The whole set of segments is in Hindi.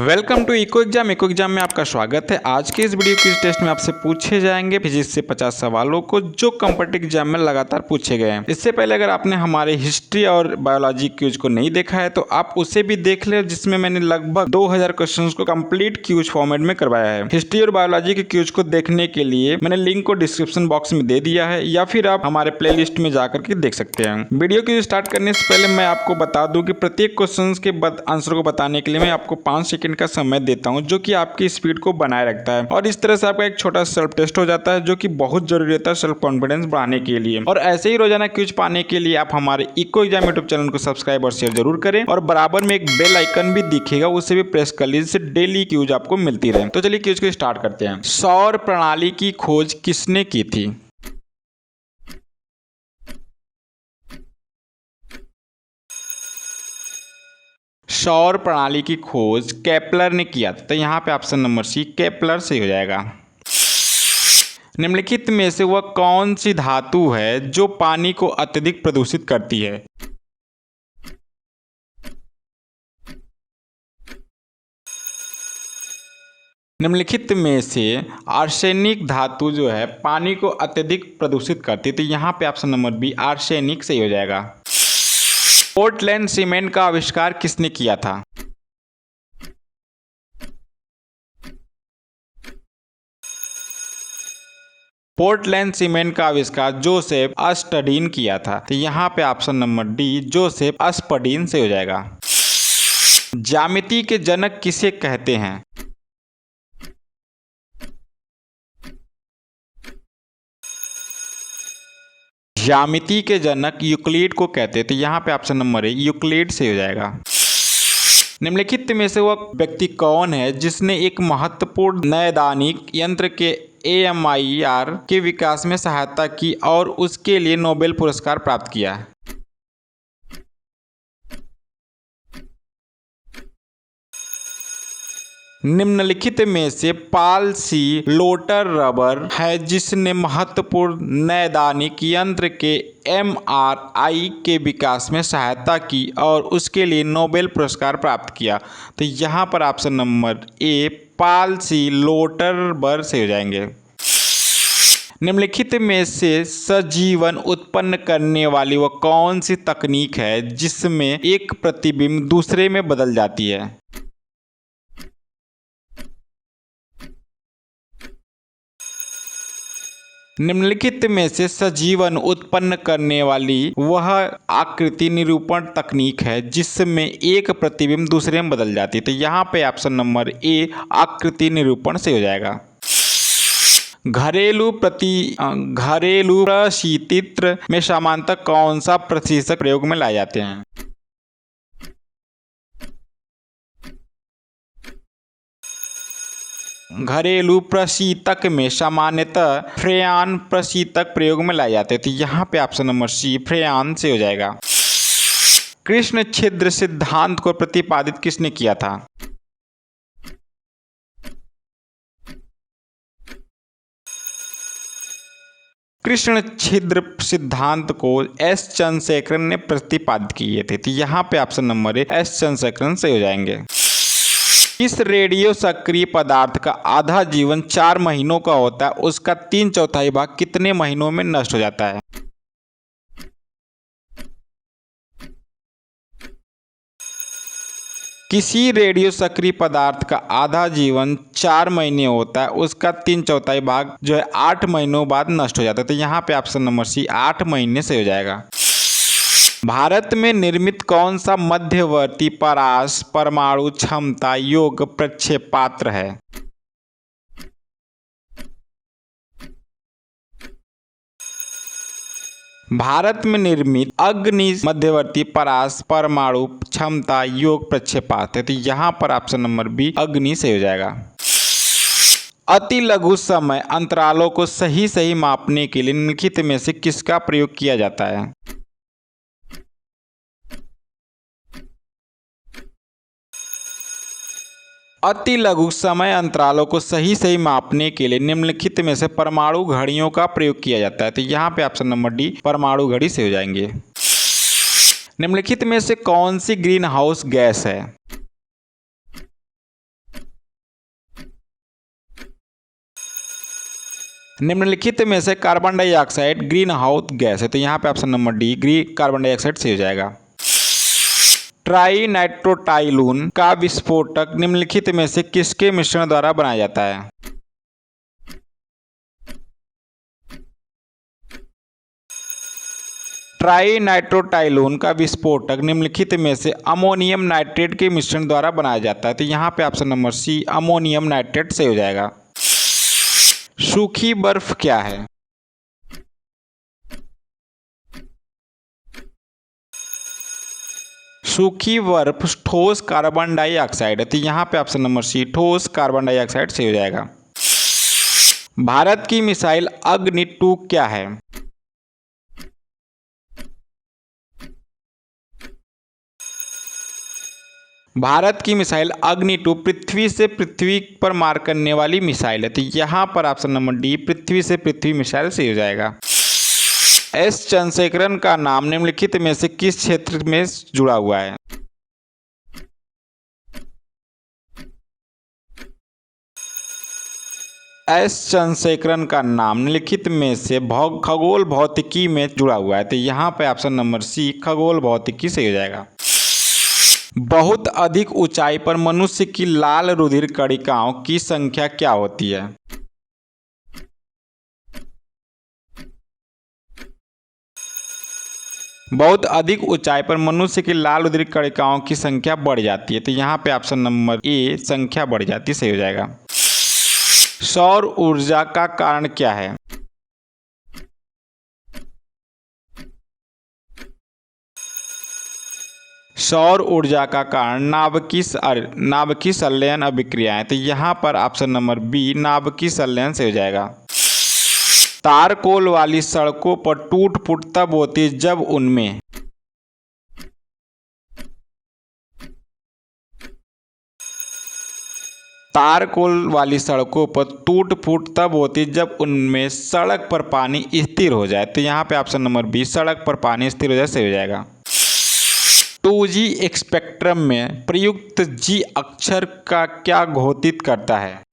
वेलकम टू इको एग्जाम में आपका स्वागत है। आज के इस वीडियो क्विज टेस्ट में आपसे पूछे जाएंगे फिजिक्स से 50 सवालों को जो कॉम्पिटिटिव एग्जाम में लगातार पूछे गए हैं। इससे पहले अगर आपने हमारे हिस्ट्री और बायोलॉजी क्यूज को नहीं देखा है तो आप उसे भी देख ले, जिसमें मैंने लगभग 2000 क्वेश्चंस को कंप्लीट क्यूज फॉर्मेट में करवाया है। हिस्ट्री और बायोलॉजी के क्यूज को देखने के लिए मैंने लिंक को डिस्क्रिप्शन बॉक्स में दे दिया है, या फिर आप हमारे प्ले लिस्ट में जाकर के देख सकते हैं। वीडियो क्यूज स्टार्ट करने से पहले मैं आपको बता दूं कि प्रत्येक क्वेश्चन के आंसर को बताने के लिए मैं आपको 5 सेकंड का समय देता हूं, जो कि आपकी स्पीड को बनाए रखता है। और इस तरह से आपका एक छोटा सेल्फ टेस्ट हो जाता है, जो कि बहुत जरूरी रहता है सेल्फ कॉन्फिडेंस बढ़ाने के लिए। और ऐसे ही रोजाना क्विज पाने के लिए आप हमारे इको एग्जाम यूट्यूब चैनल को सब्सक्राइब और शेयर जरूर करें, और बराबर में एक बेल आइकन भी दिखेगा, उसे भी प्रेस कर लीजिए, जिससे डेली क्यूज आपको मिलती रहे। तो चलिए क्यूज को स्टार्ट करते हैं। सौर प्रणाली की खोज किसने की थी? सौर प्रणाली की खोज केपलर ने किया था। तो यहाँ पे ऑप्शन नंबर सी केपलर से हो जाएगा। निम्नलिखित में से वह कौन सी धातु है जो पानी को अत्यधिक प्रदूषित करती है? निम्नलिखित में से आर्सेनिक धातु जो है पानी को अत्यधिक प्रदूषित करती है। तो यहाँ पे ऑप्शन नंबर बी आर्सेनिक सही हो जाएगा। पोर्टलैंड सीमेंट का आविष्कार किसने किया था? पोर्टलैंड सीमेंट का आविष्कार जोसेफ अस्टडीन किया था। तो यहाँ पे ऑप्शन नंबर डी जोसेफ अस्पडीन से हो जाएगा। ज्यामिति के जनक किसे कहते हैं? ज्यामिति के जनक यूक्लिड को कहते हैं। तो यहाँ पे ऑप्शन नंबर है यूक्लिड से हो जाएगा। निम्नलिखित में से वह व्यक्ति कौन है जिसने एक महत्वपूर्ण नैदानिक यंत्र के AMIR के विकास में सहायता की और उसके लिए नोबेल पुरस्कार प्राप्त किया? निम्नलिखित में से पाल सी लोटर रबर है जिसने महत्वपूर्ण नैदानिक यंत्र के MRI के विकास में सहायता की और उसके लिए नोबेल पुरस्कार प्राप्त किया? तो यहाँ पर ऑप्शन नंबर ए पाल सी लोटर रबर से हो जाएंगे। निम्नलिखित में से सजीवन उत्पन्न करने वाली वह कौन सी तकनीक है जिसमें एक प्रतिबिंब दूसरे में बदल जाती है? निम्नलिखित में से सजीवन उत्पन्न करने वाली वह आकृति निरूपण तकनीक है जिसमें एक प्रतिबिंब दूसरे में बदल जाती है? तो यहाँ पे ऑप्शन नंबर ए आकृति निरूपण से हो जाएगा। घरेलू प्रशीतित्र में सामान्यतः कौन सा प्रतिशत प्रयोग में लाए जाते हैं? घरेलू प्रशीतक में सामान्यतः फ्रेयान प्रशीतक प्रयोग में लाए जाते हैं। तो यहाँ पे ऑप्शन नंबर सी फ्रेयान से हो जाएगा। कृष्ण छिद्र सिद्धांत को प्रतिपादित किसने किया था? कृष्ण छिद्र सिद्धांत को एस चंद्रशेखरन ने प्रतिपादित किए थे। तो यहाँ पे ऑप्शन नंबर है एस चंद्रशेखरन से हो जाएंगे। इस रेडियो सक्रिय पदार्थ का आधा जीवन 4 महीनों का होता है, उसका 3/4 भाग कितने महीनों में नष्ट हो जाता है? किसी रेडियो सक्रिय पदार्थ का आधा जीवन 4 महीने होता है, उसका 3/4 भाग जो है 8 महीनों बाद नष्ट हो जाता है। तो यहाँ पे ऑप्शन नंबर सी 8 महीने से हो जाएगा। भारत में निर्मित कौन सा मध्यवर्ती परास परमाणु क्षमता योग प्रक्षेपास्त्र है? भारत में निर्मित अग्नि मध्यवर्ती परास परमाणु क्षमता योग प्रक्षेपास्त्र है। तो यहाँ पर ऑप्शन नंबर बी अग्नि से हो जाएगा। अति लघु समय अंतरालों को सही मापने के लिए निम्नलिखित में से किसका प्रयोग किया जाता है? अति लघु समय अंतरालों को सही मापने के लिए निम्नलिखित में से परमाणु घड़ियों का प्रयोग किया जाता है? तो यहाँ पे ऑप्शन नंबर डी परमाणु घड़ी से हो जाएंगे। निम्नलिखित में से कौन सी ग्रीन हाउस गैस है? निम्नलिखित में से carbon dioxide green house gas है, तो यहाँ पे option number D carbon dioxide से हो जाएगा। ट्राई नाइट्रोटाइलून का विस्फोटक निम्नलिखित में से किसके मिश्रण द्वारा बनाया जाता है? ट्राई नाइट्रोटाइलून का विस्फोटक निम्नलिखित में से अमोनियम नाइट्रेट के मिश्रण द्वारा बनाया जाता है, तो यहाँ पे option number C ammonium nitrate से हो जाएगा। सूखी बर्फ क्या है? सूखी बर्फ ठोस कार्बन डाइऑक्साइड है, तो यहाँ पे ऑप्शन नंबर सी ठोस कार्बन डाइऑक्साइड से हो जाएगा। भारत की मिसाइल अग्नि 2 क्या है? भारत की मिसाइल अग्नि 2 पृथ्वी से पृथ्वी पर मार करने वाली मिसाइल है, तो यहाँ पर ऑप्शन नंबर डी पृथ्वी से पृथ्वी मिसाइल से हो जाएगा। एस चंद्रशेखरन का नाम निम्नलिखित में से किस क्षेत्र में जुड़ा हुआ है? एस चंद्रशेखरन का नाम निम्नलिखित में से खगोल भौतिकी में जुड़ा हुआ है, तो यहाँ पे ऑप्शन नंबर सी खगोल भौतिकी से हो जाएगा। बहुत अधिक ऊंचाई पर मनुष्य की लाल रुधिर कणिकाओं की संख्या क्या होती है? बहुत अधिक ऊंचाई पर मनुष्य की लाल रुधिर कणिकाओं की संख्या बढ़ जाती है, तो यहाँ पे ऑप्शन नंबर ए संख्या बढ़ जाती सही हो जाएगा। सौर ऊर्जा का कारण क्या है? सौर ऊर्जा का कारण नाभिकीय संलयन अभिक्रियाएं, तो यहाँ पर ऑप्शन नंबर बी नाभिकीय संलयन से हो जाएगा। तारकोल वाली सड़कों पर टूट फूट तब होती है जब उनमें तारकोल वाली सड़कों पर टूट फूट तब होती है जब उनमें सड़क पर पानी स्थिर हो जाए, तो यहाँ पे ऑप्शन नंबर बी सड़क पर पानी स्थिर हो जाए सही हो जाएगा। 2G स्पेक्ट्रम में प्रयुक्त G अक्षर का क्या घोषित करता है?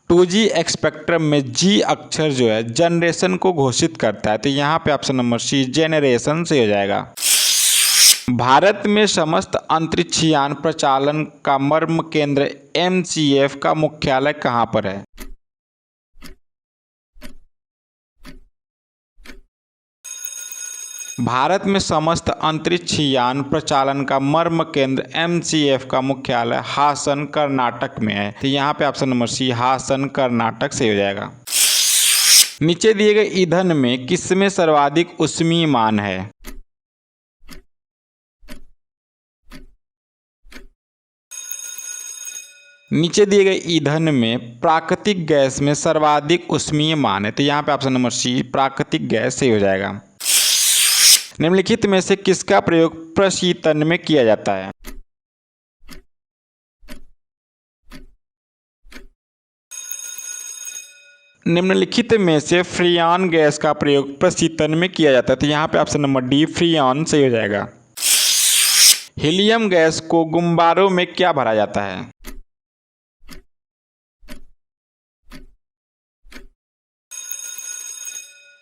टू जी स्पेक्ट्रम में G अक्षर जो है जनरेशन को घोषित करता है, तो यहाँ पे ऑप्शन नंबर सी जेनरेशन से हो जाएगा। भारत में समस्त अंतरिक्षयान प्रचालन का मर्म केंद्र MCF का मुख्यालय कहाँ पर है? भारत में समस्त अंतरिक्षयान प्रचालन का मर्म केंद्र MCF का मुख्यालय हासन कर्नाटक में है, तो यहाँ पे option number C Hassan Karnataka से हो जाएगा। नीचे दिए गए ईंधन में किसमें सर्वाधिक ऊष्मीय मान है? नीचे दिए गए ईंधन में प्राकृतिक गैस में सर्वाधिक ऊष्मीय मान है, तो यहाँ पे ऑप्शन नंबर सी प्राकृतिक गैस से हो जाएगा। निम्नलिखित में से किसका प्रयोग प्रशीतन में किया जाता है? निम्नलिखित में से फ्रियान गैस का प्रयोग प्रशीतन में किया जाता है, तो यहाँ पे ऑप्शन नंबर डी फ्रियान से हो जाएगा। हीलियम गैस को गुब्बारों में क्या भरा जाता है?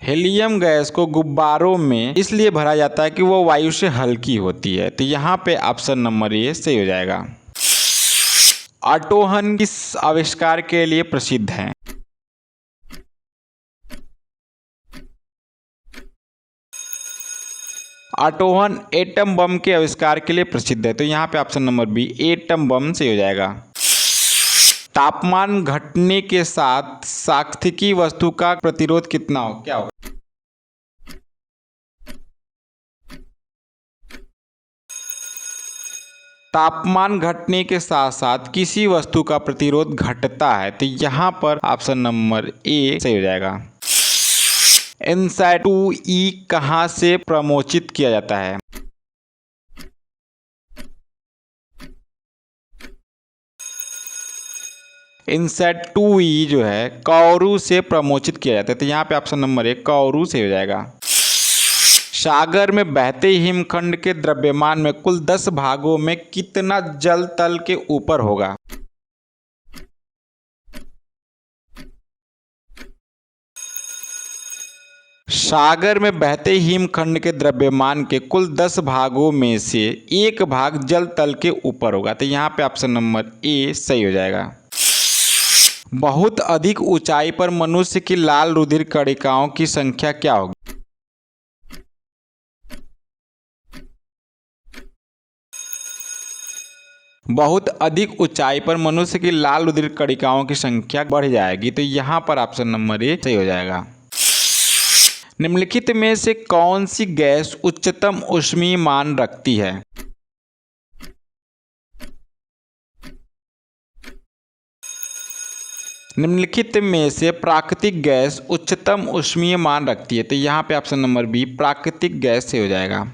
हीलियम गैस को गुब्बारों में इसलिए भरा जाता है कि वो वायु से हल्की होती है, तो यहाँ पे ऑप्शन नंबर ए सही हो जाएगा। ऑटोहन किस आविष्कार के लिए प्रसिद्ध है? ऑटोहन एटम बम के आविष्कार के लिए प्रसिद्ध है, तो यहाँ पे option number B atom bomb से हो जाएगा। तापमान घटने के साथ सांख्यिकी वस्तु का प्रतिरोध कितना हो क्या हो? तापमान घटने के साथ साथ किसी वस्तु का प्रतिरोध घटता है, तो यहाँ पर ऑप्शन नंबर ए सही हो जाएगा। इनसाइट 2E कहाँ से प्रमोचित किया जाता है? इनसेट 2E जो है कौरू से प्रमोचित किया जाता है, तो यहाँ पे ऑप्शन नंबर 1 कौरू से हो जाएगा। सागर में बहते हिमखंड के द्रव्यमान में कुल 10 भागों में कितना जल तल के ऊपर होगा? सागर में बहते हिमखंड के द्रव्यमान के कुल 10 भागों में से एक भाग जल तल के ऊपर होगा। तो यहाँ पे ऑप्शन नंबर ए सही हो जाएगा। बहुत अधिक ऊंचाई पर मनुष्य की लाल रुधिर कणिकाओं की संख्या क्या होगी? बहुत अधिक ऊंचाई पर मनुष्य की लाल रुधिर कणिकाओं की संख्या बढ़ जाएगी। तो यहाँ पर ऑप्शन नंबर ए सही हो जाएगा। निम्नलिखित में से कौन सी गैस उच्चतम ऊष्मीय मान रखती है? निम्नलिखित में से प्राकृतिक गैस उच्चतम ऊष्मीय मान रखती है। तो यहाँ पे ऑप्शन नंबर बी प्राकृतिक गैस से हो जाएगा।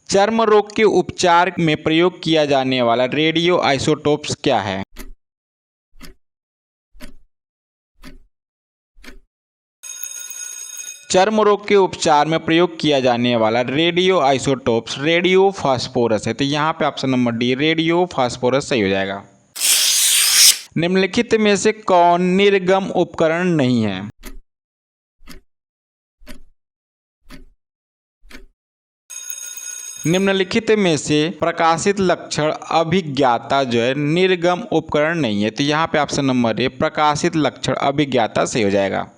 चर्म रोग के उपचार में प्रयोग किया जाने वाला रेडियो आइसोटोप्स क्या है? चर्म रोग के उपचार में प्रयोग किया जाने वाला रेडियो आइसोटोप्स रेडियो फास्फोरस है। तो यहाँ पे option number D radio phosphorus सही हो जाएगा। निम्नलिखित में से कौन निर्गम उपकरण नहीं है? निम्नलिखित में से प्रकाशित लक्षण अभिज्ञाता जो है निर्गम उपकरण नहीं है। तो यहाँ पे ऑप्शन नंबर ए प्रकाशित लक्षण अभिज्ञाता सही हो जाएगा।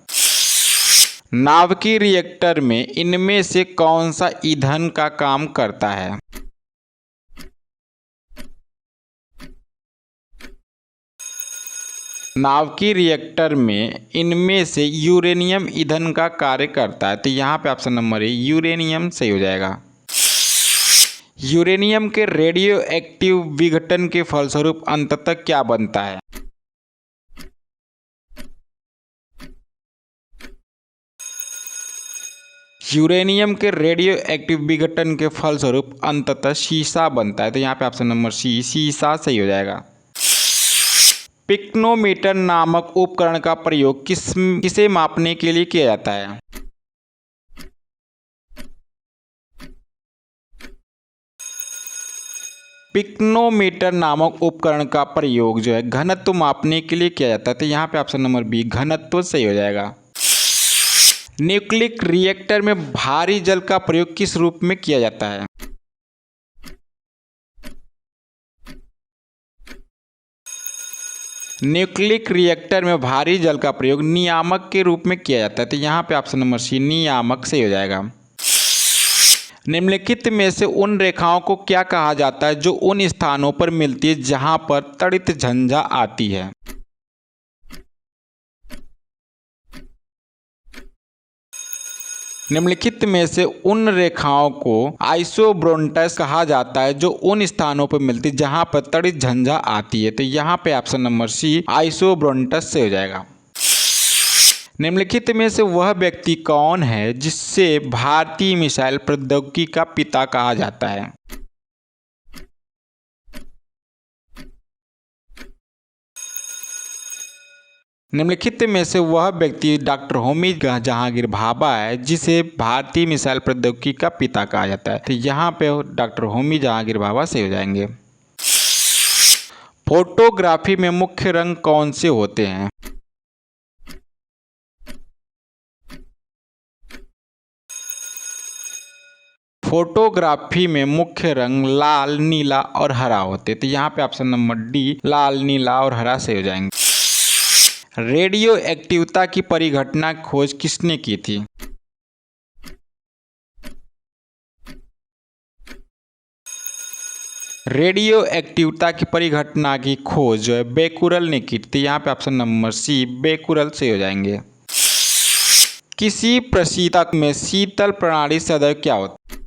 नाभिकीय रिएक्टर में इनमें से कौन सा ईंधन का काम करता है? नाभिकीय रिएक्टर में इनमें से यूरेनियम ईंधन का कार्य करता है। तो यहाँ पे ऑप्शन नंबर ए यूरेनियम सही हो जाएगा। यूरेनियम के रेडियो एक्टिव विघटन के फलस्वरूप अंततः क्या बनता है? यूरेनियम के रेडियो एक्टिव विघटन के फलस्वरूप अंततः सीसा बनता है। तो यहाँ पे ऑप्शन नंबर सी सीसा सही हो जाएगा। पिक्नोमीटर नामक उपकरण का प्रयोग किसे मापने के लिए किया जाता है? पिक्नोमीटर नामक उपकरण का प्रयोग जो है घनत्व मापने के लिए किया जाता है। तो यहाँ पे ऑप्शन नंबर बी घनत्व सही हो जाएगा। न्यूक्लिक रिएक्टर में भारी जल का प्रयोग किस रूप में किया जाता है? न्यूक्लिक रिएक्टर में भारी जल का प्रयोग नियामक के रूप में किया जाता है। तो यहाँ पे ऑप्शन नंबर सी नियामक सही हो जाएगा। निम्नलिखित में से उन रेखाओं को क्या कहा जाता है जो उन स्थानों पर मिलती है जहां पर तड़ित झंझा आती है? निम्नलिखित में से उन रेखाओं को आइसोब्रोंटस कहा जाता है जो उन स्थानों पर मिलती है जहां पर तड़ित झंझा आती है। तो यहाँ पे ऑप्शन नंबर सी आइसोब्रोंटस से हो जाएगा। निम्नलिखित में से वह व्यक्ति कौन है जिससे भारतीय मिसाइल प्रौद्योगिकी का पिता कहा जाता है? निम्नलिखित में से वह व्यक्ति डॉक्टर होमी जहांगीर भाभा है जिसे भारतीय मिसाइल प्रौद्योगिकी का पिता कहा जाता है। तो यहाँ पे डॉक्टर होमी जहांगीर भाभा से हो जाएंगे। फोटोग्राफी में मुख्य रंग कौन से होते हैं? फोटोग्राफी में मुख्य रंग लाल, नीला और हरा होते हैं। तो यहाँ पे ऑप्शन नंबर डी लाल, नीला और हरा से हो जाएंगे। रेडियो एक्टिवता की परिघटना खोज किसने की थी? रेडियो एक्टिवता की परिघटना की खोज जो है बेकुरल ने की थी। यहाँ पे ऑप्शन नंबर सी बेकुरल से हो जाएंगे। किसी प्रशीतक में शीतल प्रणाली सदैव क्या होती है?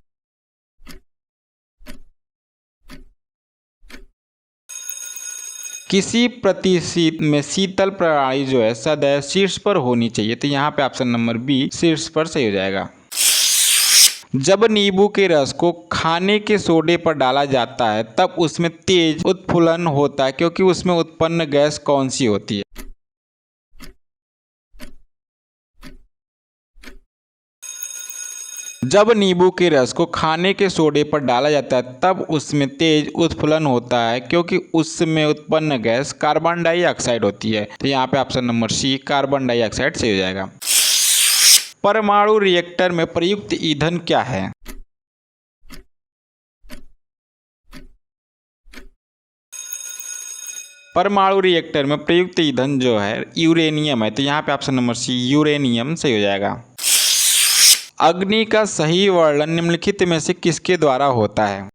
किसी प्रतिशीत में शीतल प्रणाली जो है सदैव शीर्ष पर होनी चाहिए। तो यहाँ पे ऑप्शन नंबर बी शीर्ष पर सही हो जाएगा। जब नींबू के रस को खाने के सोडे पर डाला जाता है तब उसमें तेज उत्फुल्लन होता है क्योंकि उसमें उत्पन्न गैस कौन सी होती है? जब नींबू के रस को खाने के सोडे पर डाला जाता है तब उसमें तेज उत्फुल्लन होता है क्योंकि उसमें उत्पन्न गैस कार्बन डाइऑक्साइड होती है। तो यहाँ पे option number C carbon dioxide सही हो जाएगा। परमाणु रिएक्टर में प्रयुक्त ईंधन क्या है? परमाणु रिएक्टर में प्रयुक्त ईंधन जो है यूरेनियम है। तो यहाँ पे ऑप्शन नंबर सी यूरेनियम सही हो जाएगा। अग्नि का सही वर्णन निम्नलिखित में से किसके द्वारा होता है?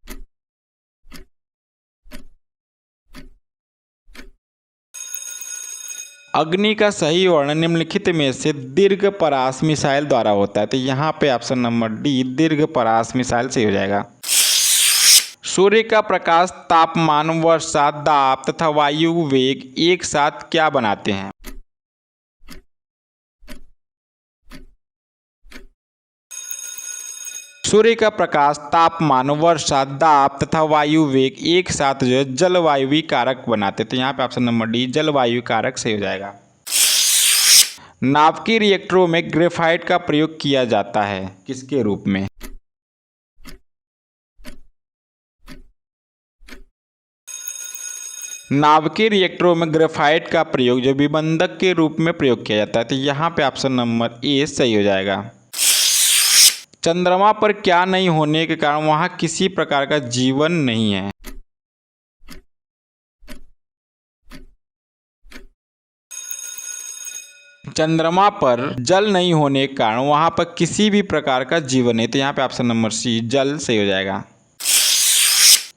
अग्नि का सही वर्णन निम्नलिखित में से दीर्घ परास मिसाइल द्वारा होता है। तो यहाँ पे ऑप्शन नंबर डी दीर्घ परास मिसाइल सही हो जाएगा। सूर्य का प्रकाश, तापमान, वर्षा, दाब तथा वायु वेग एक साथ क्या बनाते हैं? सूर्य का प्रकाश, तापमान, वर्षा, दाब तथा वायु वेग एक साथ जो है जलवायु कारक बनाते हैं। तो यहाँ पे ऑप्शन नंबर डी जलवायु कारक सही हो जाएगा। नाभिकीय रिएक्टरों में ग्रेफाइट का प्रयोग किया जाता है किसके रूप में? नाभिकीय रिएक्टरों में ग्रेफाइट का प्रयोग जो विबंधक के रूप में प्रयोग किया जाता है। तो यहाँ पे ऑप्शन नंबर ए सही हो जाएगा। चंद्रमा पर क्या नहीं होने के कारण वहां किसी प्रकार का जीवन नहीं है? चंद्रमा पर जल नहीं होने के कारण वहां पर किसी भी प्रकार का जीवन है। तो यहाँ पे ऑप्शन नंबर सी जल सही हो जाएगा।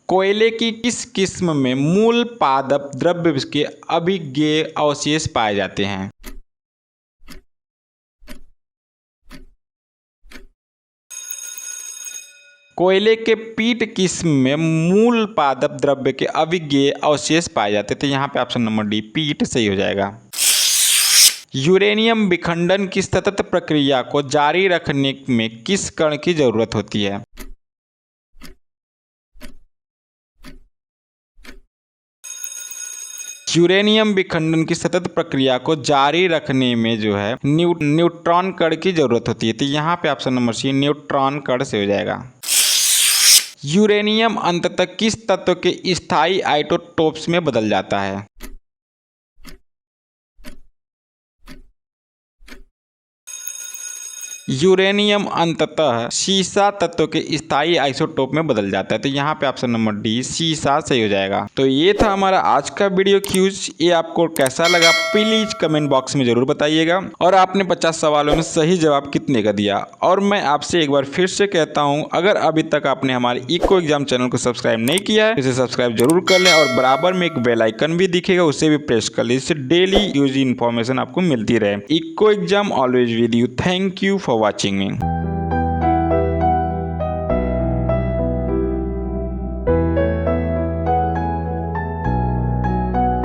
कोयले की किस किस्म में मूल पादप द्रव्य के अभिज्ञेय अवशेष पाए जाते हैं? कोयले के पीट किस्म में मूल पादप द्रव्य के अभिज्ञेय अवशेष पाए जाते हैं। तो यहाँ पे ऑप्शन नंबर डी पीट सही हो जाएगा। यूरेनियम विखंडन की सतत प्रक्रिया को जारी रखने में किस कण की जरूरत होती है? यूरेनियम विखंडन की सतत प्रक्रिया को जारी रखने में जो है न्यूट्रॉन कण की जरूरत होती है। तो यहाँ पे ऑप्शन नंबर सी न्यूट्रॉन कण से हो जाएगा। यूरेनियम अंततः किस तत्व के स्थायी आइसोटोप्स में बदल जाता है? यूरेनियम अंततः सीसा तत्व के स्थायी आइसोटोप में बदल जाता है। तो यहाँ पे ऑप्शन नंबर डी सीसा सही हो जाएगा। तो ये था हमारा आज का वीडियो क्यूज। ये आपको कैसा लगा प्लीज कमेंट बॉक्स में जरूर बताइएगा। और आपने 50 सवालों में सही जवाब कितने का दिया। और मैं आपसे एक बार फिर से कहता हूँ, अगर अभी तक आपने हमारे इको एग्जाम चैनल को सब्सक्राइब नहीं किया है, इसे सब्सक्राइब जरूर कर लें। और बराबर में एक बेल आइकन भी दिखेगा, उसे भी प्रेस कर लें, इससे डेली यूज इन्फॉर्मेशन आपको मिलती रहे। Eco exam always with you. Thank you for watching me.